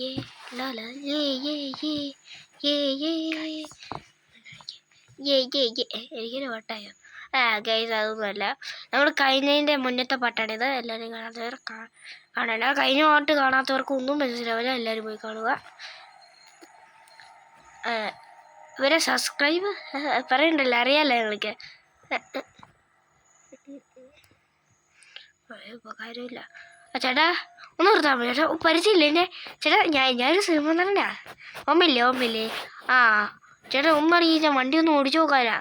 ഏ ലാല ഏ ഏ ഏ ഏ ഏ എനിക്കൊരു പാട്ടായോ ഗൈസ് അതൊന്നുമല്ല നമ്മൾ കഴിഞ്ഞതിൻ്റെ മുന്നത്തെ പാട്ടാണിത്. എല്ലാവരും കാണാത്തവർ കാണണ്ട. കഴിഞ്ഞ പാട്ട് കാണാത്തവർക്ക് ഒന്നും മനസ്സിലാവില്ല. എല്ലാവരും പോയി കാണുക. ഇവരെ സബ്സ്ക്രൈബ് പറയണ്ടല്ലോ, അറിയാമല്ലോ നിങ്ങൾക്ക്. ഉപകാരമില്ല. ചേട്ടാ ഒന്ന് നിർത്താൻ പറ്റും ചേട്ടാ, പരിചയമില്ല എൻ്റെ ചേട്ടാ. ഞാനൊരു സിനിമ നടനാ. ഓർമ്മയില്ലേ? ആ ചേട്ടാ ഒന്നറിയില്ല, വണ്ടി ഒന്ന് ഓടിച്ചു നോക്കാനാ.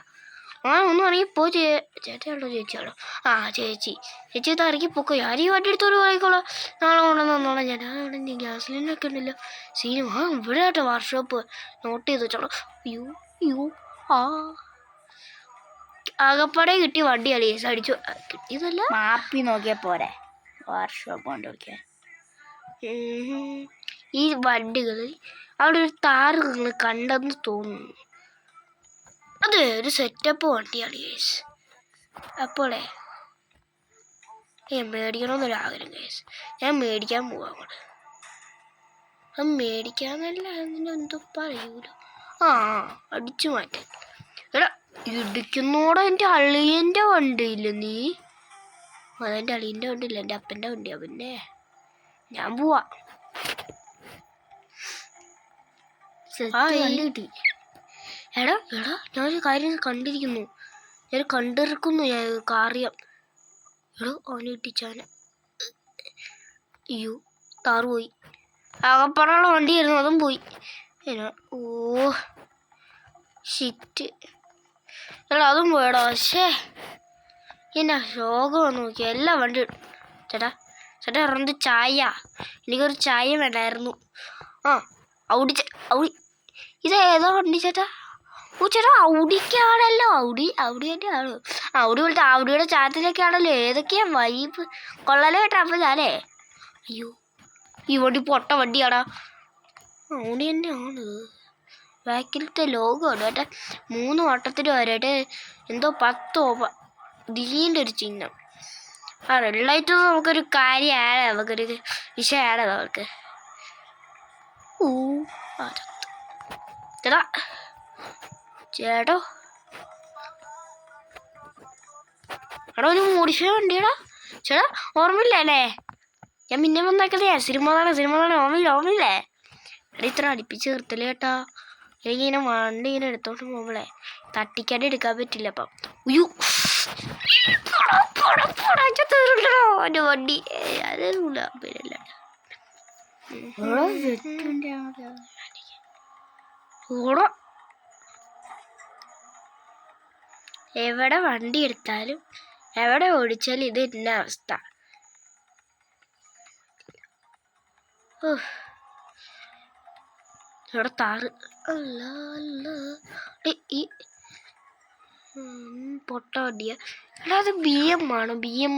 ഒന്നും ഇറങ്ങിപ്പോ. ചേട്ടയാണോ ചേച്ചിയാണോ? ആ ചേച്ചി ഇത് ഇറങ്ങിപ്പോക്കോ. ഞാൻ ഈ വണ്ടി എടുത്തോണ്ട് പോയിക്കോളാം. നാളെ കൊണ്ടുവന്നോളാം. ഞാൻ അവിടെ ഗ്യാസ് സിലിണ്ടറൊക്കെ ഉണ്ടല്ലോ. സീനും ഇവിടെ ആട്ടോ വർക്ക്ഷോപ്പ്. നോട്ട് ചെയ്ത് വെച്ചോളാം. അയ്യോ ആകപ്പാടെ കിട്ടി വണ്ടി അടിയേസ് അടിച്ചു. കിട്ടിയതല്ല, മാപ്പി നോക്കിയാ പോരെ വർക്ക്ഷോപ്പ് കൊണ്ട് നോക്കിയാ. ഈ വണ്ടികളിൽ അവിടെ ഒരു താറ് നിങ്ങൾ കണ്ടെന്ന് തോന്നുന്നു. അതെ, ഒരു സെറ്റപ്പ് വണ്ടിയാണ് ഗേസ്. അപ്പോളേ മേടിക്കണമെന്നൊരാഗ്രഹം ഗേസ്. ഞാൻ മേടിക്കാൻ പോവാ. അത് മേടിക്കാന്നല്ല, അങ്ങനെ എന്തോ പറയൂലോ. അടിച്ചു മാറ്റാൻ. എടാ ഇടിക്കുന്നോടെ എൻ്റെ അളിയൻ്റെ വണ്ടിയില്ല നീ. അതെൻ്റെ അളിയൻ്റെ വണ്ടിയില്ല, എൻ്റെ അപ്പൻ്റെ വണ്ടിയാ. പിന്നെ ഞാൻ പോവാ. വണ്ടി കിട്ടി. എടാ ഞാനൊരു കാര്യം കണ്ടിരിക്കുന്നു. ഞാൻ കാറിയം. എടോ അവനെ ഇട്ടിച്ചാന. അയ്യോ താറ് പോയി. ആകപ്പാടുള്ള വണ്ടിയായിരുന്നു, അതും പോയി. Oh shit. എടാ അതും പോയടാ. പക്ഷേ എന്നാ ശോകം നോക്കിയാ എല്ലാ വണ്ടി. ചേട്ടാ ഇറങ്ങുന്നത് ചായ. എനിക്കൊരു ചായ വേണ്ടായിരുന്നു. ഔടി ഇത് ഏതോ വണ്ടി ചേട്ടാ? ഓ ചേട്ടാ ഔടിക്കാണല്ലോ. ഔടി തന്നെയാണ്. ഔടി പോലത്തെ ഔടിയുടെ ചാത്തിലൊക്കെ ആണല്ലോ. ഏതൊക്കെയാ വൈബ്. കൊള്ളലേ കേട്ടാ. അപ്പം ഞാനേ അയ്യോ ഈ വണ്ടി പൊട്ട വണ്ടിയാടാ. ഔടി തന്നെയാണ്. ബാക്കിലത്തെ ലോഗോ ഉണ്ട് കേട്ടെ. 3 വട്ടത്തിന് വരട്ടെ. എന്തോ 10 ദിലീൻ്റെ ഒരു ചിഹ്നം. റെഡ് ലൈറ്റ് നമുക്കൊരു കാര്യമാണ്, നമുക്കൊരു വിഷയമാണ് നമുക്ക്. ചേട്ടോ എടാ ഒരു മോഡിഫൈ വണ്ടിയടാ. ചേട്ടാ ഓർമ്മയില്ല അല്ലേ? ഞാൻ പിന്നെ വന്നേക്കതേ സിനിമ നടൻ ഓർമ്മയില്ലേ? എടാ ഇത്ര അടുപ്പിച്ച് നിർത്തല് കേട്ടാ. എനിക്കിങ്ങനെ വണ്ടി ഇങ്ങനെ എടുത്തോണ്ട് പോകുമ്പോളേ തട്ടിക്കാണ്ട് എടുക്കാൻ പറ്റില്ല. അപ്പം ഉയ്യോ എൻ്റെ വണ്ടി അതല്ല പിന്നല്ല. ഓടോ എവിടെ വണ്ടി എടുത്താലും എവിടെ ഓടിച്ചാലും ഇത് തന്നെ അവസ്ഥ. ഇവിടെ താറ് ഈ പൊട്ട വണ്ടിയാ. എടാ അത് BM ആണ്. BM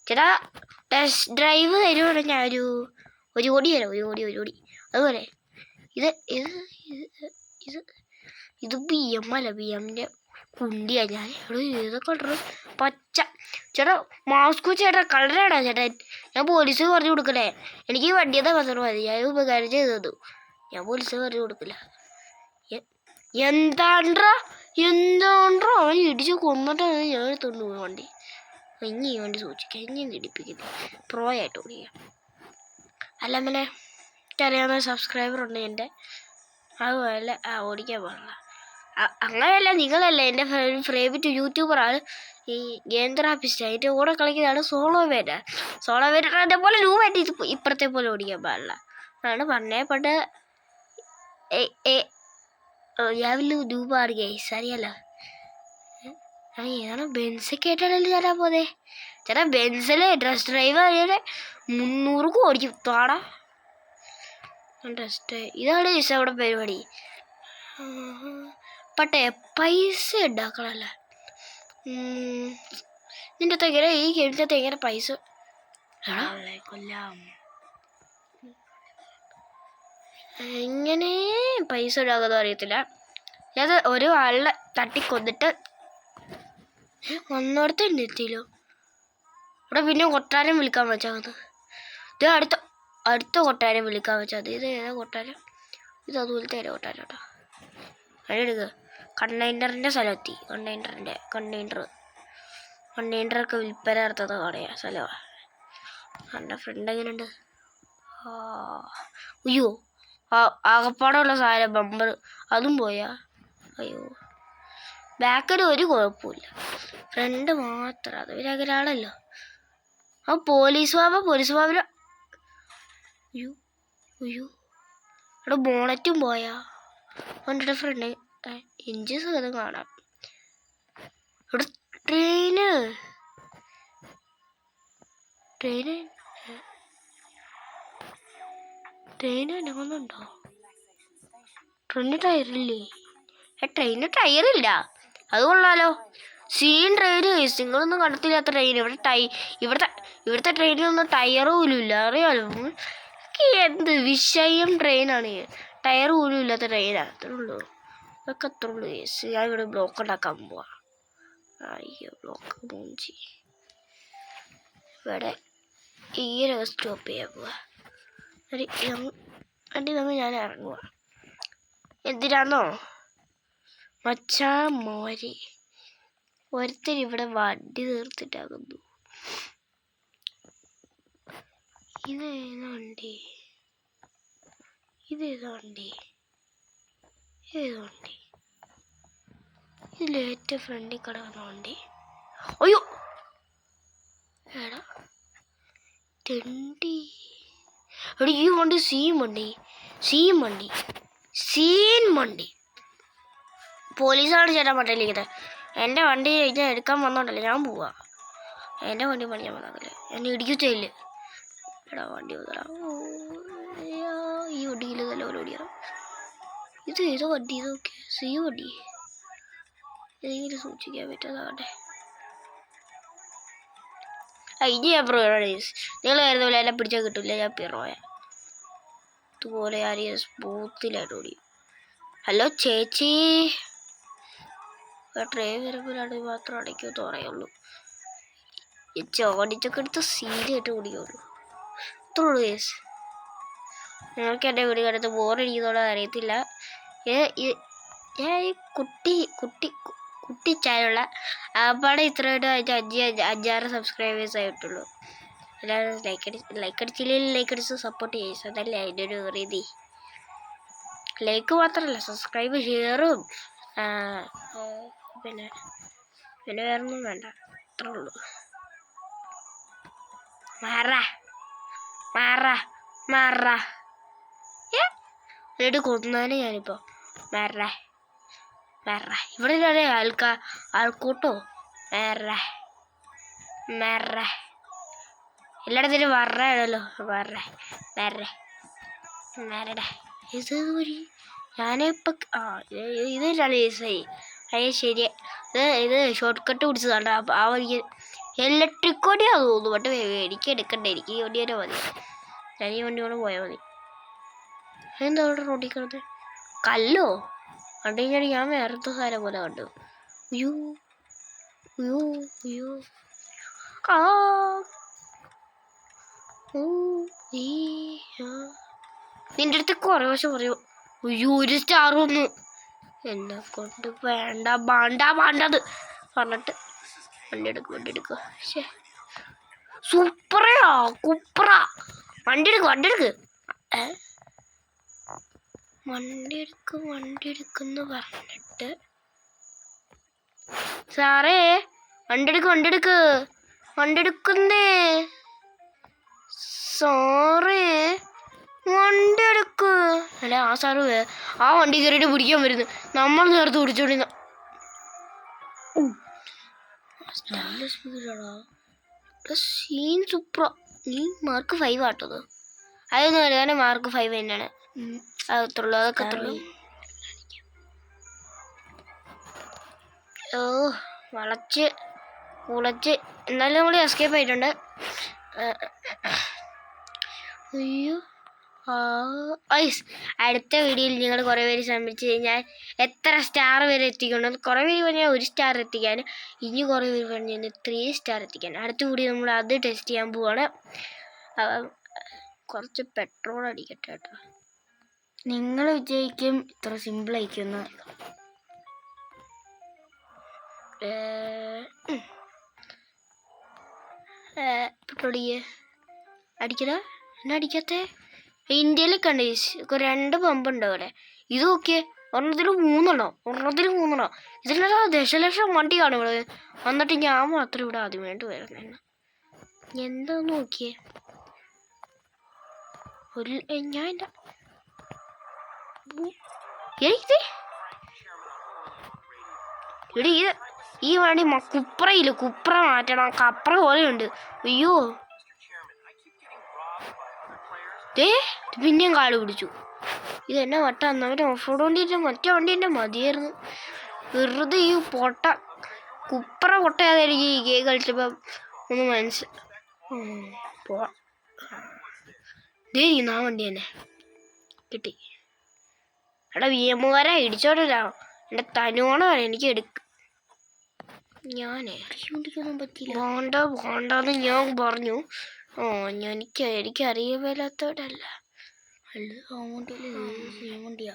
ചേട്ടാ ടെസ്റ്റ് ഡ്രൈവ് തരുവാണ്. ഞാൻ ഒരു കോടി തരാം. ഒരു കോടി. അതുപോലെ ഇത് BM അല്ല, BMൻ്റെ കുണ്ടിയാ. ഞാൻ ഏതൊക്കെ കളർ പച്ച. ചേട്ടാ മാസ്ക് ചേട്ടാ കളറാടാ ചേട്ടാ. ഞാൻ പോലീസ് പറഞ്ഞു കൊടുക്കലേ. എനിക്ക് ഈ വണ്ടിയതാ മാത്രം മതി. ഞാൻ ഉപകാരം ചെയ്തതു. ഞാൻ പോലീസ് പറഞ്ഞു കൊടുക്കില്ല. എന്താണ്ട്രാ അവൻ ഇടിച്ച് കൊന്നിട്ടാണ് ഞാൻ എടുത്തോണ്ട് പോയി വണ്ടി. ഇനി ഈ വണ്ടി സൂക്ഷിക്കാം. ഇനി ഇടിപ്പിക്കില്ല. പ്രോ ആയിട്ട് ഓടിക്കാം. അല്ല പിന്നെ എനിക്കറിയാവുന്ന സബ്സ്ക്രൈബർ ഉണ്ട് എൻ്റെ. അതുപോലെ ഓടിക്കാൻ പാടില്ല. അങ്ങനെയല്ല, നിങ്ങളല്ലേ എൻ്റെ ഫേവറേറ്റ് യൂട്യൂബറാണ് ഈ ഗേന്ദ്രാപ്പിസ്റ്റ്. അതിൻ്റെ കൂടെ കളിക്കുന്നതാണ് സോളോവേറ്റർ എൻ്റെ പോലെ ലൂവായിട്ട് ഇപ്പുറത്തെ പോലെ ഓടിക്കാൻ പാടില്ല അതാണ് പറഞ്ഞേപ്പട്ട്. ഞാൻ വലിയ ലൂബാണ് ഗൈസ്, അറിയാലോ. ഏതാണ് ബെൻസൊക്കെ ആയിട്ടാണല്ലോ ചേട്ടാ പോതെ. ചേട്ടാ ബെൻസിലെ ഡ്രസ് ഡ്രൈവ് 300 ഓടിക്കും താടാ. ഡ്രസ് ഡ്രൈവ് ഇതാണ് ചേച്ചാ അവിടെ പരിപാടി. പട്ടേ പൈസ ഉണ്ടാക്കണല്ലേ. നിന്റെ തെങ്ങനെ ഈ ഗെയിമിൻ്റെ എങ്ങനെ പൈസ എങ്ങനെ പൈസ ഉണ്ടാകുമെന്ന് അറിയത്തില്ല. അത് ഒരു ആളിനെ തട്ടിക്കൊന്നിട്ട് ഒന്നോടത്ത് എത്തില്ലോ. ഇവിടെ പിന്നെ കൊട്ടാരം വിളിക്കാൻ വെച്ചാൽ ഇത് അടുത്ത അടുത്ത കൊട്ടാരം വിളിക്കാൻ വെച്ചാൽ ഇത് ഏതാ കൊട്ടാരം? ഇത് അതുപോലത്തെ ഏതാ കൊട്ടാരം കേട്ടോ. അതിനെടുക്കുക. കണ്ടെയ്നറിൻ്റെ സ്ഥലമെത്തി. കണ്ടെയ്നറൊക്കെ വിൽപ്പന നടത്തുന്ന കടയാ സ്ഥലമാണ്. എൻ്റെ ഫ്രണ്ട് എങ്ങനെയുണ്ട്? അയ്യോ ആകപ്പാടുള്ള സാധനം ബമ്പർ അതും പോയാ. അയ്യോ ബാക്കിൽ ഒരു കുഴപ്പമില്ല, ഫ്രണ്ട് മാത്രം. അത് പിന്നെ അങ്ങനെയാണല്ലോ. ആ പോലീസ് ബാബിന് അയ്യോ അവിടെ ബോണറ്റും പോയാ. അവൻ്റെ ഫ്രണ്ട് ഇഞ്ചസ് അത് കാണാം. ഇവിടെ ട്രെയിന് അനങ്ങുന്നുണ്ടോ? ട്രെയിന് ടയറില്ലേ? ട്രെയിന് ടയറില്ല. അത് കൊള്ളാലോ. Scene train. നിങ്ങളൊന്നും കണ്ടത്തില്ലാത്ത ട്രെയിൻ. ഇവിടുത്തെ ട്രെയിനൊന്നും ടയർ പോലും ഇല്ല, അറിയാലോ. എന്ത് വിഷയം ട്രെയിനാണ്. ടയർ പോലും ഇല്ലാത്ത ട്രെയിനാണ്. അത്രേ ഉള്ളൂ. അതൊക്കെ അത്രേ ഉള്ളൂ. ഞാൻ ഇവിടെ ബ്ലോക്ക് ഉണ്ടാക്കാൻ പോവാ. അയ്യോ ബ്ലോക്ക് മൂഞ്ചി. ഇവിടെ ഈ ഒരു സ്റ്റോപ്പ് ചെയ്യാൻ പോവാ. വണ്ടി നമ്മൾ ഞാൻ ഇറങ്ങുക. എന്തിനാന്നോ മച്ചാ മോരി ഒരുത്തൻ ഇവിടെ വണ്ടി തീർത്തിട്ടാകുന്നു. ഇതേതാ വണ്ടി? ഇതിലേറ്റവും ഫ്രണ്ടിൽ കിടക്കുന്ന വണ്ടി. അയ്യോ എടാ തെണ്ടി. എടാ ഈ വണ്ടി സീൻ വണ്ടി. പോലീസാണ് ചേട്ടാ മട്ടയിലിരിക്കുന്നത്. എൻ്റെ വണ്ടി ഞാൻ എടുക്കാൻ വന്നോണ്ടല്ലേ ഞാൻ പോവാ. എൻ്റെ വണ്ടി പണിയാൻ വന്നതല്ലേ, എന്നെ ഇടിക്കത്തില്ല. എടാ വണ്ടി വന്നടാ. ഈ വണ്ടിയിൽ നല്ല ഒരു ഓടിയാണ്. ഇത് ഏതോ വണ്ടി? ഇതൊക്കെ സീ വണ്ടി. ഏതെങ്കിലും സൂക്ഷിക്കാൻ പറ്റാതാകട്ടെ. ഇനി ഞാൻ പ്രോഡീസ് നിങ്ങൾ വരുന്ന പോലെ എന്നെ പിടിച്ചാൽ കിട്ടില്ല. ഞാൻ പിറോയ ഇതുപോലെ ആരെയും സ്മൂത്തിലായിട്ട് ഓടി. ഹലോ ചേച്ചി, ട്രെയിൻ വരുമ്പോഴാണ് മാത്രം അടയ്ക്കുമെന്ന് പറയുള്ളൂ. ചോടിച്ചൊക്കെ എടുത്ത് സീനായിട്ട് ഓടിക്കുള്ളൂ. അത്രേ ഉള്ളൂ കേസ്. നിങ്ങൾക്ക് എൻ്റെ വീട് കണ്ടത് ബോറടിക്കുന്നതോടെ അറിയത്തില്ല. ഞാൻ ഈ കുട്ടിച്ചാലുള്ള ആപ്പാടെ ഇത്രയായിട്ട് 5-6 സബ്സ്ക്രൈബേഴ്സ് ആയിട്ടുള്ളൂ. എല്ലാവരും ലൈക്ക് അടിച്ചില്ലെങ്കിൽ ലൈക്ക് അടിച്ച് സപ്പോർട്ട് ചെയ്യും. അതല്ലേ അതിൻ്റെ ഒരു രീതി. ലൈക്ക് മാത്രമല്ല, സബ്സ്ക്രൈബ് ഷെയറും പിന്നെ വേറൊന്നും വേണ്ട. അത്രേ ഉള്ളൂ. മാറ എന്നിട്ട് കൊന്നാലും ഞാനിപ്പോൾ മാറ ഇവിടെ ഇല്ലേ ആൾക്കൂട്ടോ. എല്ലായിടത്തിനും വരണല്ലോ. മാറടാ. ഇത് വഴി ഞാനിപ്പോൾ ഇതിലാണ് കേസായി. അയ്യ ശരി. ഇത് ഷോർട്ട് കട്ട് പിടിച്ചതാണ്. ആ വഴിക്ക് ഇലക്ട്രിക് വണ്ടിയാണെന്ന് തോന്നുന്നു. ബട്ട് എനിക്ക് എടുക്കണ്ടേ, എനിക്ക് ഈ വണ്ടി തന്നെ മതി. ഞാൻ ഈ വണ്ടി കൊണ്ട് പോയാൽ മതി. എന്താ അവിടെ റോഡിൽ കിടന്നത്? കല്ലോ കണ്ടു കഴിഞ്ഞാൽ ഞാൻ വേറത്തെ സാധനം പോലെ കണ്ടു. അയ്യോ നിന്റെ അടുത്ത് കുറേ വശം പറയൂ. അയ്യോ 1 സ്റ്റാർ വന്നു. എന്നെ കൊണ്ട് വേണ്ടത് പറഞ്ഞിട്ട് വണ്ടി എടുക്കുക. സൂപ്പറാ കുപ്പറാ. വണ്ടി എടുക്കെന്ന് പറഞ്ഞിട്ട് സാറേ വണ്ടി എടുക്കുന്നേ സാറേ വണ്ടി എടുക്ക്. അല്ല ആ സാറ് ആ വണ്ടി കയറിയിട്ട് പിടിക്കാൻ വരുന്നു. നമ്മൾ നേരത്തെ പിടിച്ചോണ്ടിരുന്ന നല്ല സ്പീഡാണോ. സീൻ സൂപ്പറാ. നീ മാർക്ക് 5 ആട്ടത്. അതൊന്നും വലുതാണ്. മാർക്ക് 5 തന്നെയാണ്. അത്രയുള്ളൂ. അതൊക്കെ അത്രയുള്ളൂ. വളച്ച് എന്നാലും നമ്മൾ എസ്കേപ്പ് ആയിട്ടുണ്ട്. അയ്യോ അടുത്ത വീഡിയോയിൽ നിങ്ങൾ കുറേ പേര് ശ്രമിച്ചു കഴിഞ്ഞാൽ എത്ര സ്റ്റാർ വരെ എത്തിക്കണം. കുറേ പേര് പറഞ്ഞാൽ 1 സ്റ്റാർ എത്തിക്കാൻ, ഇനി കുറേ പേര് പറഞ്ഞാൽ 3 സ്റ്റാർ എത്തിക്കാൻ. അടുത്ത വീഡിയോ നമ്മൾ അത് ടെസ്റ്റ് ചെയ്യാൻ പോവാണ്. കുറച്ച് പെട്രോൾ അടിക്കട്ടെ കേട്ടോ. നിങ്ങൾ വിജയിക്കും, ഇത്ര സിമ്പിളായിരിക്കും. പെട്രോൾ അടിക്കടാ, എന്നാ അടിക്കാത്തേ? ഇന്ത്യയിൽ കണ്ടേ 2 പമ്പുണ്ട് അവിടെ. ഇത് നോക്കിയേ, ഒരെണ്ണത്തിൽ 3 ഇതിലുള്ള ദശലക്ഷം വണ്ടിയാണ് ഇവിടെ. എന്നിട്ട് ഞാൻ മാത്രം ഇവിടെ ആദ്യമായിട്ട് വരുന്നത്. എന്താന്ന് നോക്കിയേ, ഞാൻ ഈ വണ്ടി കുപ്ര മാറ്റണം. കപ്ര പോലെയുണ്ട്. അയ്യോ, പിന്നെയും കാട് പിടിച്ചു. ഇതെന്നെ വട്ടാന്ന്. അവര് ഓഫ് റോഡ് വണ്ടിൻ്റെ മറ്റേ വണ്ടീൻ്റെ മതിയായിരുന്നു. വെറുതെ ഈ കുപ്ര പൊട്ടയാതെ എനിക്ക് ഈ ഗെയിം കളിച്ചപ്പം ഒന്ന് പോവാം. ആ വണ്ടി തന്നെ കിട്ടി. എടാ VMകാര ഇടിച്ചോടല്ലോ, എൻ്റെ തനുവാണ് പറയാം. എനിക്ക് ഞാനേ ഓടിക്കൊന്നും പറ്റില്ല. വേണ്ടാന്ന് ഞാൻ പറഞ്ഞു. എനിക്കറിയല്ലാത്തോടല്ല. വണ്ടിയാ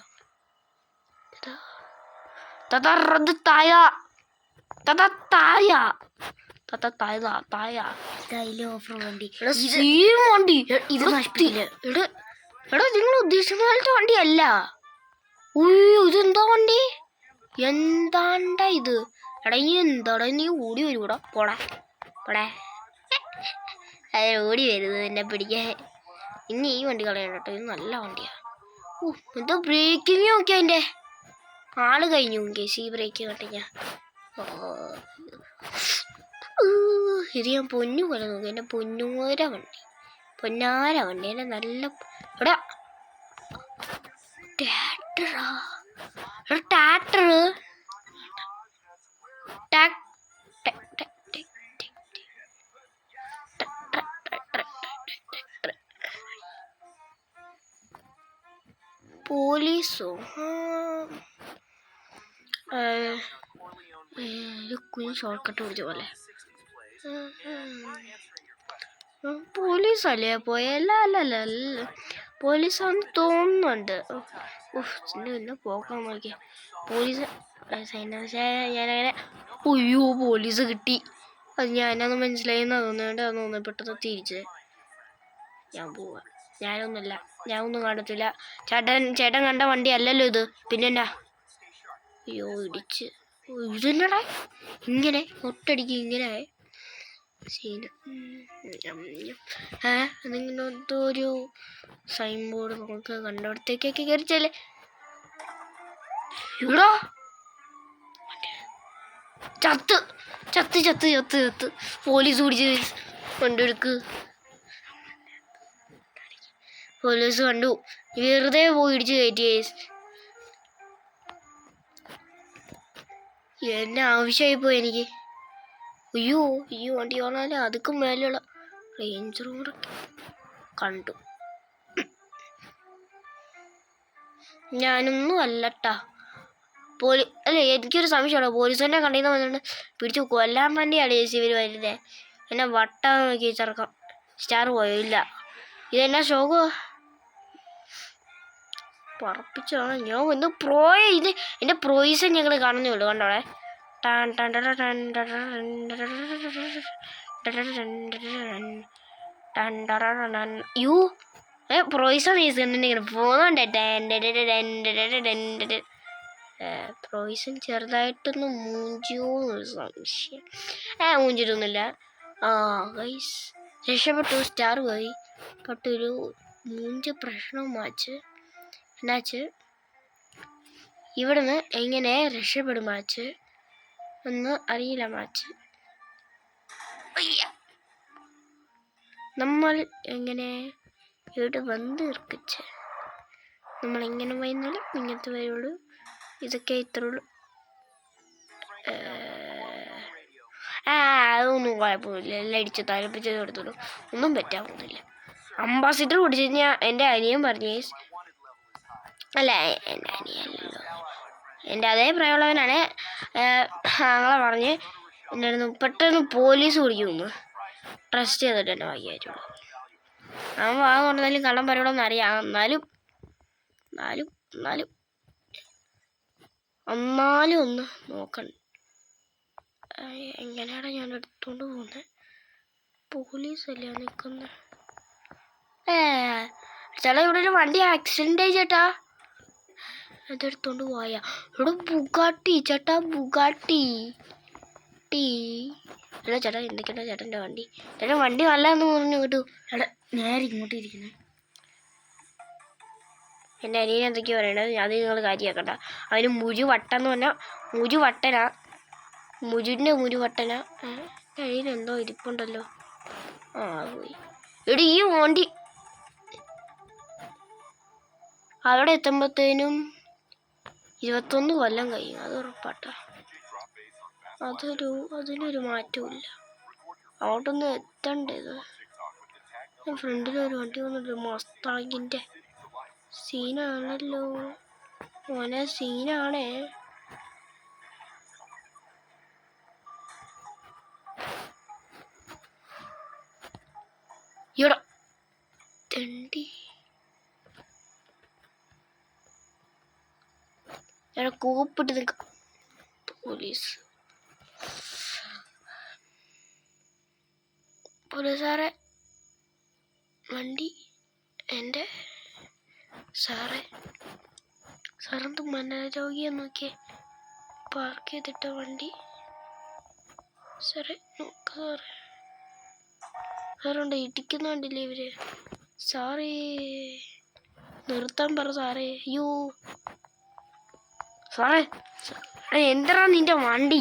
നിങ്ങൾ ഉദ്ദേശിക്കുന്ന പോലത്തെ വണ്ടിയല്ല. ഉയ്യോ, ഇതെന്താ വണ്ടി? എന്താണ്ട ഇത്? എടാ നീ ഓടി വരുകൂടാ? പോടാ. അത് ഓടി വരുന്നത് എന്നെ പിടിക്കാൻ. ഇനി ഈ വണ്ടി കളയണ്ട കേട്ടോ, ഇത് നല്ല വണ്ടിയാ. എന്താ ബ്രേക്കിങ് നോക്കി, അതിൻ്റെ ആള് കഴിഞ്ഞു. കേസ് ഈ ബ്രേക്ക് കട്ടിഞ്ഞ ഇത് ഞാൻ പൊന്നു പോലെ നോക്കി. എൻ്റെ പൊന്നാര വണ്ടി എൻ്റെ നല്ല. എടാ ട്രാക്ടർ പോലീസോ? കുഞ്ഞ് ഷോർട്ട് കട്ട് പിടിച്ച പോലെ. പോലീസല്ലേ പോയല്ല? അല്ല പോലീസാന്ന് തോന്നുന്നുണ്ട്. പിന്നെ പോക്കാൻ നോക്കിയ പോലീസ് ഞാനങ്ങനെ. അയ്യോ, പോലീസ് കിട്ടി. അത് ഞാനത് മനസ്സിലായെന്നാ തോന്നുന്നുണ്ട്. അത് തോന്നുന്നു പെട്ടെന്ന് തിരിച്ച് ഞാൻ പോവാ. ഞാനൊന്നും കാണത്തില്ല. ചേട്ടൻ കണ്ട വണ്ടി അല്ലല്ലോ ഇത്. പിന്നെന്നാ? അയ്യോ, ഇടിച്ച്. ഇതെന്നടാ ഇങ്ങനെ ഒട്ടടിക്ക് ഇങ്ങനെ സീന്. അതിങ്ങനെ ഒരു സൈൻ ബോർഡ് നമുക്ക് കണ്ടവിടത്തേക്കൊക്കെ കയറിച്ചല്ലേ. ഇവിടെ ചത്ത് പോലീസ് പിടിച്ച് കൊണ്ടെടുക്ക്. പോലീസ് കണ്ടു, വെറുതെ പോയി ഇടിച്ച് കയറ്റി. എന്നെ ആവശ്യമായി പോയി എനിക്ക്. അയ്യോ, ഈ വണ്ടി കാണാൻ അതുക്കും മേലെയുള്ള റേഞ്ച് റോഡ് കണ്ടു. ഞാനൊന്നും അല്ലട്ടാ. അല്ലേ, എനിക്കൊരു സംശയമാണ്. പോലീസ് തന്നെ കണ്ടിന്ന് വന്നിട്ട് പിടിച്ചു കൊല്ലാൻ വേണ്ടിയാണ് ഇവർ വരുന്നത്. എന്നെ വട്ടാ നോക്കി ചെറുക്കാം. സ്റ്റാർ പോയില്ല. ഇതെന്നാ ഷോക്കോ പറപ്പിച്ചാണ്. ഞാൻ ഒന്ന് ഇത് എൻ്റെ പ്രോയിസം ഞങ്ങൾ കാണുന്നേ ഉള്ളൂ. കണ്ടോളെ. പ്രോയിസം ഇങ്ങനെ പോകുന്നുണ്ട്. പ്രോയിസം ചെറുതായിട്ടൊന്ന് മൂഞ്ചിയോന്നൊരു സംശയം. മൂഞ്ചിട്ടൊന്നുമില്ല. ഗൈസ് രക്ഷപ്പെട്ടു. സ്റ്റാർ പോയി. പട്ടൊരു മൂഞ്ച് പ്രശ്നം എന്നുവെച്ച് ഇവിടുന്ന് എങ്ങനെ രക്ഷപ്പെടും ഒന്ന് അറിയില്ല. നമ്മൾ എങ്ങനെ ഇവിടെ വന്ന് ഇറക്കിച്ച് നമ്മളെങ്ങനെ വൈകുന്നാലും ഇങ്ങനത്തെ വരുള്ളൂ. ഇതൊക്കെ ഇത്രയുള്ളൂ. അതൊന്നും കുഴപ്പമില്ല. എല്ലാം ഇടിച്ച് തലപ്പിച്ചത് കൊടുത്തോളൂ. ഒന്നും പറ്റാൻ പോകുന്നില്ല. അംബാസിഡർ കുടിച്ചു കഴിഞ്ഞാൽ എൻ്റെ അനിയൻ പറഞ്ഞു അല്ല എൻ്റെ അനിയനല്ലോ എൻ്റെ അതേ പ്രായമുള്ളവനാണ്. ഞങ്ങളെ പറഞ്ഞ് എന്നായിരുന്നു പെട്ടെന്ന് പോലീസ് കുടിക്കുമെന്ന് ട്രസ്റ്റ് ചെയ്തിട്ട് എൻ്റെ വയ്യായിട്ടുള്ളൂ. അവൻ വാങ്ങ കൊണ്ടാലും കള്ളം പറയണമെന്ന് അറിയാം. എന്നാലും ഒന്ന് നോക്കണ്ട. എങ്ങനെയാണ് ഞാൻ എടുത്തോണ്ട് പോകുന്നത്? പോലീസല്ലേ നിൽക്കുന്നത്? ചേട്ടാ ഇവിടെ ഒരു വണ്ടി ആക്സിഡൻ്റ് ആയി ചേട്ടാ. അതെടുത്തോണ്ട് പോയാ ഇവിടെ ബുഗാട്ടി ചേട്ടാ, ബുഗാട്ടി അല്ല ചേട്ടാ. എന്തൊക്കെയാ ചേട്ടൻ്റെ വണ്ടി? ചേട്ടാ വണ്ടി നല്ലതെന്ന് പറഞ്ഞു കേട്ടു. ചേട്ടാ നേരെ ഇങ്ങോട്ട് ഇരിക്കുന്നത്. എൻ്റെ അനിയൻ എന്തൊക്കെയാണ് പറയണത്? അത് നിങ്ങൾ കാര്യമാക്കണ്ട. അതിന് മുരുവട്ടെന്ന് പറഞ്ഞാൽ മുരുവട്ടനാ, മുരുവട്ടനാ. കയ്യിലെന്തോ ഇരിപ്പുണ്ടല്ലോ. പോയി എടി ഈ വണ്ടി അവിടെ എത്തുമ്പോഴത്തേനും 21 കൊല്ലം കഴിയും. അത് ഉറപ്പാട്ടാ. അതിനൊരു മാറ്റമില്ല. അങ്ങോട്ടൊന്ന് എത്തണ്ടേത്. ഫ്രണ്ടിലൊരു വണ്ടി വന്നിട്ട് മസ്താങ്ങിൻ്റെ സീനാണല്ലോ മോനെ, സീനാണേ. ഇവിടെ തെണ്ടി ഞാൻ കൂപ്പിട്ട് നിൽക്കാം. പോലീസുകാരെ വണ്ടി എൻ്റെ സാറെന്ത് മനോരോഗിയെന്ന് നോക്കിയേ. പാർക്ക് ചെയ്തിട്ട വണ്ടി. നോക്ക സാറുണ്ട് ഇടിക്കുന്ന വണ്ടില്ലേ ഇവര്. സാറേ നിർത്താൻ പറ സാറേ. അയ്യോ സാറേ എന്തിനാ നിന്റെ വണ്ടി?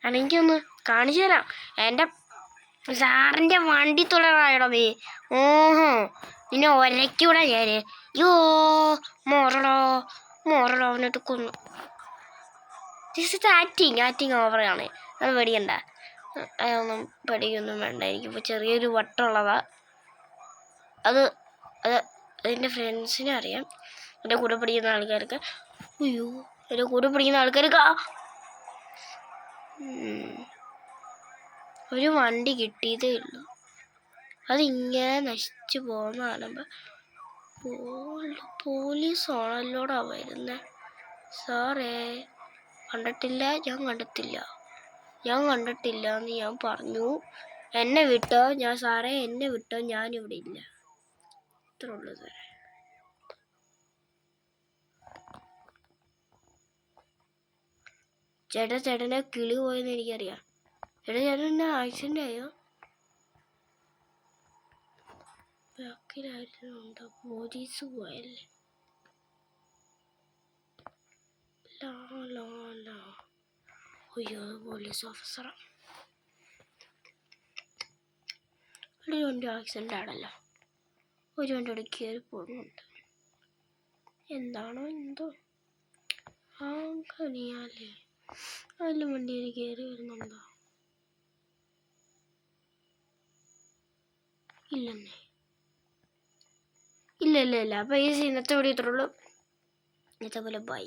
എനിക്കൊന്ന് കാണിച്ചു തരാം. എൻ്റെ സാറിൻ്റെ വണ്ടി തുടരായടാ നീ. ഓഹോ നിന്നെ ഒരയ്ക്കൂടാ ഞാൻ. യോ മോറടോ അവനിട്ട് കൊന്നു. ആക്ടിങ് ഓവറാണ്. അത് പേടിക്കണ്ട. അതൊന്നും പേടിക്കൊന്നും വേണ്ട. എനിക്കിപ്പോൾ ചെറിയൊരു വട്ടമുള്ളതാ. അത് എൻ്റെ ഫ്രണ്ട്സിനെ അറിയാം. എൻ്റെ കൂടെ പഠിക്കുന്ന ആൾക്കാർക്ക്. അയ്യോ എൻ്റെ കൂടെ പഠിക്കുന്ന ആൾക്കാർക്ക് ഒരു വണ്ടി കിട്ടിയതേ ഉള്ളൂ. അതിങ്ങനെ നശിച്ചു പോകുന്ന കാണുമ്പോൾ പോലീസാണല്ലോടാ വരുന്നത്. സാറേ കണ്ടിട്ടില്ല, ഞാൻ കണ്ടിട്ടില്ല എന്ന് ഞാൻ പറഞ്ഞു. എന്നെ വിട്ടോ സാറേ, എന്നെ വിട്ടോ, ഞാനിവിടെ ഇല്ല. ഇത്രേ ഉള്ളൂ സാറേ. ചേട്ടനെ കിളി പോയെന്ന് എനിക്കറിയാം. ചേട്ടൻ ആക്സിഡൻ്റ് ആയോ? ബാക്കിലായിരുന്നുണ്ടോ? പോലീസ് പോയല്ലേ. അയ്യോ പോലീസ് ഓഫീസറാ. ഒരു വണ്ടി ആക്സിഡൻ്റ് ആണല്ലോ. ഒരു വണ്ടി അവിടെ കയറി പോകുന്നുണ്ട്. എന്താണോ എന്തോ അങ്ങനെയല്ലേ. അതിലും വണ്ടിയിൽ കയറി വരുന്നുണ്ടോ? ഇല്ലെന്നേ. ഇല്ല. അപ്പോൾ ഈ ഇന്നത്തെ വീഡിയോ ഇത്രയുള്ളൂ. ഇന്നത്തെ പോലെ ബൈ.